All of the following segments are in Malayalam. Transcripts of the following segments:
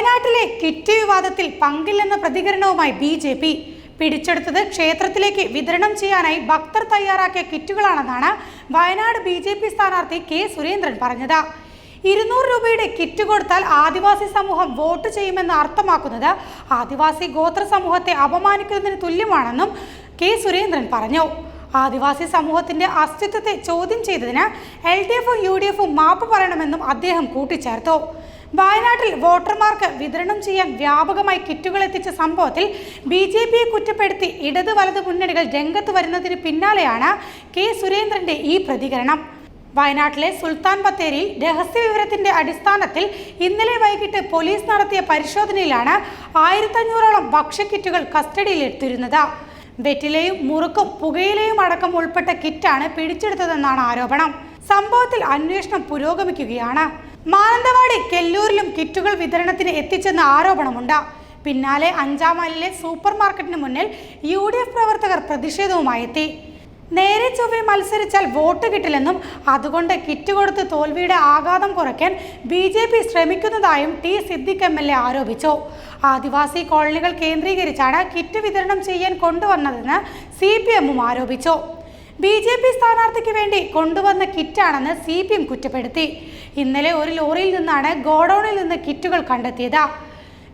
വയനാട്ടിലെ കിറ്റ് വിവാദത്തിൽ പങ്കില്ലെന്ന പ്രതികരണവുമായി BJP. പിടിച്ചെടുത്തത് ക്ഷേത്രത്തിലേക്ക് വിതരണം ചെയ്യാനായി ഭക്തർ തയ്യാറാക്കിയ കിറ്റുകളാണെന്നാണ് വയനാട് BJP സ്ഥാനാർത്ഥി K. സുരേന്ദ്രൻ പറഞ്ഞത്. 200 രൂപയുടെ കിറ്റ് കൊടുത്താൽ ആദിവാസി സമൂഹം വോട്ട് ചെയ്യുമെന്ന് അർത്ഥമാക്കുന്നത് ആദിവാസി ഗോത്ര സമൂഹത്തെ അപമാനിക്കുന്നതിന് തുല്യമാണെന്നും K. സുരേന്ദ്രൻ പറഞ്ഞു. ആദിവാസി സമൂഹത്തിന്റെ അസ്തിത്വത്തെ ചോദ്യം ചെയ്തതിന് LDFും UDFും മാപ്പ് പറയണമെന്നും അദ്ദേഹം കൂട്ടിച്ചേർത്തു. വയനാട്ടിൽ വോട്ടർമാർക്ക് വിതരണം ചെയ്യാൻ വ്യാപകമായി കിറ്റുകൾ എത്തിച്ച സംഭവത്തിൽ BJPയെ കുറ്റപ്പെടുത്തി ഇടത് വലത് മുന്നണികൾ രംഗത്ത് വരുന്നതിന് പിന്നാലെയാണ് K. സുരേന്ദ്രന്റെ ഈ പ്രതികരണം. വയനാട്ടിലെ സുൽത്താൻ ബത്തേരിയിൽ രഹസ്യവിവരത്തിന്റെ അടിസ്ഥാനത്തിൽ ഇന്നലെ വൈകിട്ട് പോലീസ് നടത്തിയ പരിശോധനയിലാണ് 1500ഓളം ഭക്ഷ്യക്കിറ്റുകൾ കസ്റ്റഡിയിലെടുത്തിരുന്നത്. വെറ്റിലയും മുറുക്കും പുകയിലയും അടക്കം ഉൾപ്പെട്ട കിറ്റാണ് പിടിച്ചെടുത്തതെന്നാണ് ആരോപണം. സംഭവത്തിൽ അന്വേഷണം പുരോഗമിക്കുകയാണ്. മാനന്തവാടി കെല്ലൂരിലും കിറ്റുകൾ വിതരണത്തിന് എത്തിച്ചെന്ന ആരോപണമുണ്ട്. പിന്നാലെ 5-ാം മൈലിലെ സൂപ്പർ മാർക്കറ്റിന് മുന്നിൽ UDF പ്രവർത്തകർ പ്രതിഷേധവുമായി എത്തി. നേരെ ചൊവ്വെ മത്സരിച്ചാൽ വോട്ട് കിട്ടില്ലെന്നും അതുകൊണ്ട് കിറ്റ് കൊടുത്ത് തോൽവിയുടെ ആഘാതം കുറയ്ക്കാൻ BJP ശ്രമിക്കുന്നതായും T. സിദ്ദിഖ് MLA ആരോപിച്ചു. ആദിവാസി കോളനികൾ കേന്ദ്രീകരിച്ചാണ് കിറ്റ് വിതരണം ചെയ്യാൻ കൊണ്ടുവന്നതെന്ന് CPMും ആരോപിച്ചു. BJP സ്ഥാനാർത്ഥിക്ക് വേണ്ടി കൊണ്ടുവന്ന കിറ്റാണെന്ന് CPM കുറ്റപ്പെടുത്തി. ഇന്നലെ ഒരു ലോറിയിൽ നിന്നാണ് ഗോഡൌണിൽ നിന്ന് കിറ്റുകൾ കണ്ടെത്തിയത്.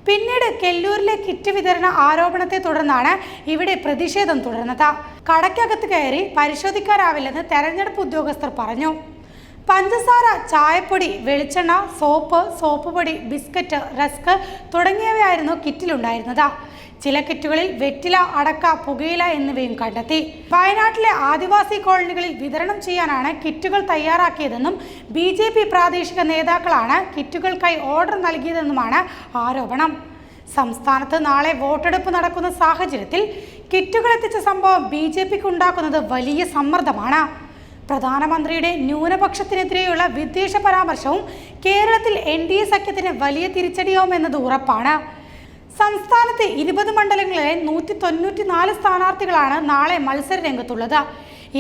പിന്നീട് കെല്ലൂരിലെ കിറ്റ് വിതരണ ആരോപണത്തെ തുടർന്നാണ് ഇവിടെ പ്രതിഷേധം തുടർന്നത്. കടയ്ക്കകത്ത് കയറി പരിശോധിക്കാനാവില്ലെന്ന് തെരഞ്ഞെടുപ്പ് ഉദ്യോഗസ്ഥർ പറഞ്ഞു. പഞ്ചസാര, ചായപ്പൊടി, വെളിച്ചെണ്ണ, സോപ്പ് പൊടി, ബിസ്ക്കറ്റ്, റസ്ക് തുടങ്ങിയവയായിരുന്നു കിറ്റിലുണ്ടായിരുന്നത്. ചില കിറ്റുകളിൽ വെറ്റില, അടക്ക, പുകയില എന്നിവയും കണ്ടെത്തി. വയനാട്ടിലെ ആദിവാസി കോളനികളിൽ വിതരണം ചെയ്യാനാണ് കിറ്റുകൾ തയ്യാറാക്കിയതെന്നും BJP പ്രാദേശിക നേതാക്കളാണ് കിറ്റുകൾക്കായി ഓർഡർ നൽകിയതെന്നുമാണ് ആരോപണം. സംസ്ഥാനത്ത് നാളെ വോട്ടെടുപ്പ് നടക്കുന്ന സാഹചര്യത്തിൽ കിറ്റുകൾ എത്തിച്ച സംഭവം BJPക്ക് ഉണ്ടാക്കുന്നത് വലിയ സമ്മർദ്ദമാണ്. പ്രധാനമന്ത്രിയുടെ ന്യൂനപക്ഷത്തിനെതിരെയുള്ള വിദ്വേഷ പരാമർശവും കേരളത്തിൽ NDA സഖ്യത്തിന് വലിയ തിരിച്ചടിയാവുമെന്നത് ഉറപ്പാണ്. സംസ്ഥാനത്തെ 20 മണ്ഡലങ്ങളിലെ 194 സ്ഥാനാർത്ഥികളാണ് നാളെ മത്സര രംഗത്തുള്ളത്.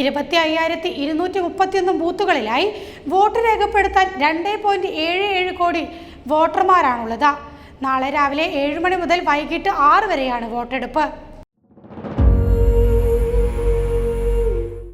25,231 ബൂത്തുകളിലായി വോട്ട് രേഖപ്പെടുത്താൻ 2.77 കോടി വോട്ടർമാരാണുള്ളത്. നാളെ രാവിലെ 7 മണി മുതൽ വൈകിട്ട് 6 വരെയാണ് വോട്ടെടുപ്പ്.